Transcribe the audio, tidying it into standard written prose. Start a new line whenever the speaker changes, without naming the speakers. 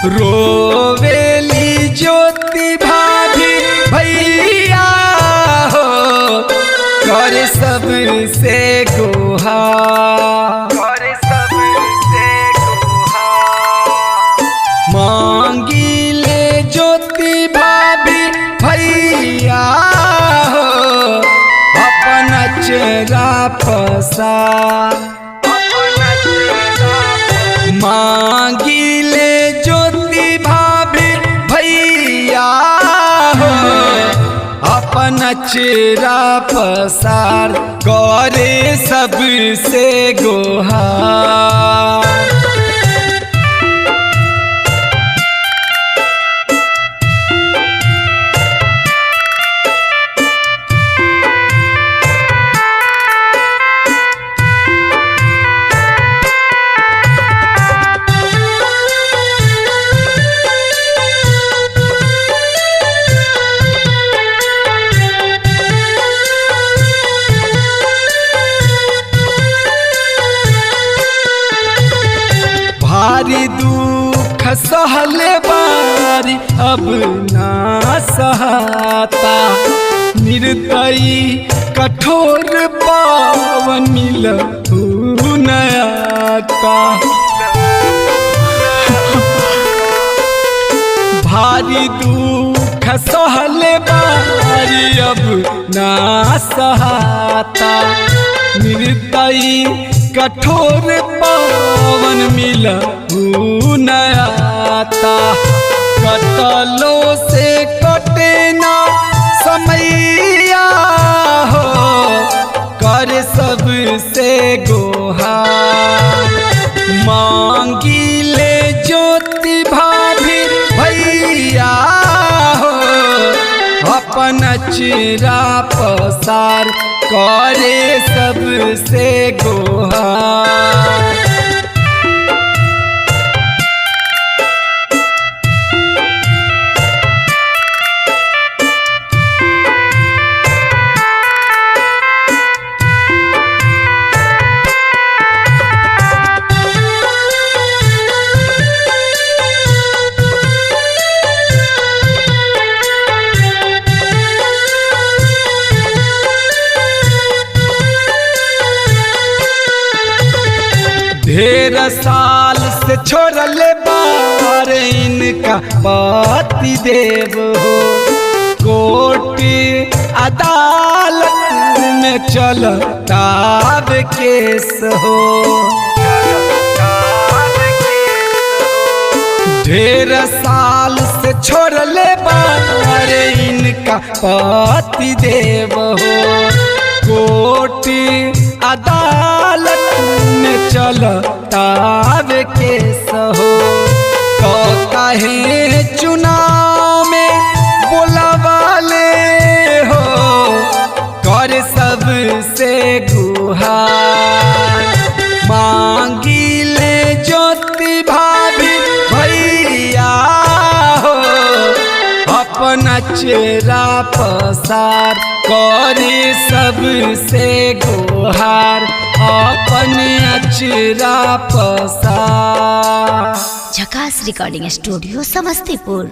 रोवेली ज्योति भाभी भैया हो, कर सबसे गुहार, मांगी ले ज्योति भाभी भैया हो, अपन चेहरा पसार। मांगी ले ज्योति भाभी भैया हो, अपन चेहरा पसार, करे सबसे गुहार। भारी दुख सहले बारी अब ना सहाता, निर्दयी कठोर पावन मिलतू नयाता। भारी दुख सहले बारी अब ना सहाता, निर्दयी कठोर पावन मिलहू नयाता। कटलों से कटे ना समैया हो, कर सबसे गुहार। मांगी ले ज्योति भाभी भैया हो, अपन चेहरा पसार, करे सबसे गुहार। ढेर साल से छोड़ले बार इनका पति देव हो, कोर्ट अदालत में चलता केस हो। ढेर साल से छोड़ले बार इनका पति देव हो, कोर्ट अदालत में चलता केस हो। तो कहे चुनाव में बुलावाले हो, कर सबसे गुहार। मांगी ले ज्योति भाभी भैया हो, अपना चेहरा पसार, करे सबसे गुहार, अपन चेहरा पसार।
झकास रिकॉर्डिंग स्टूडियो समस्तीपुर।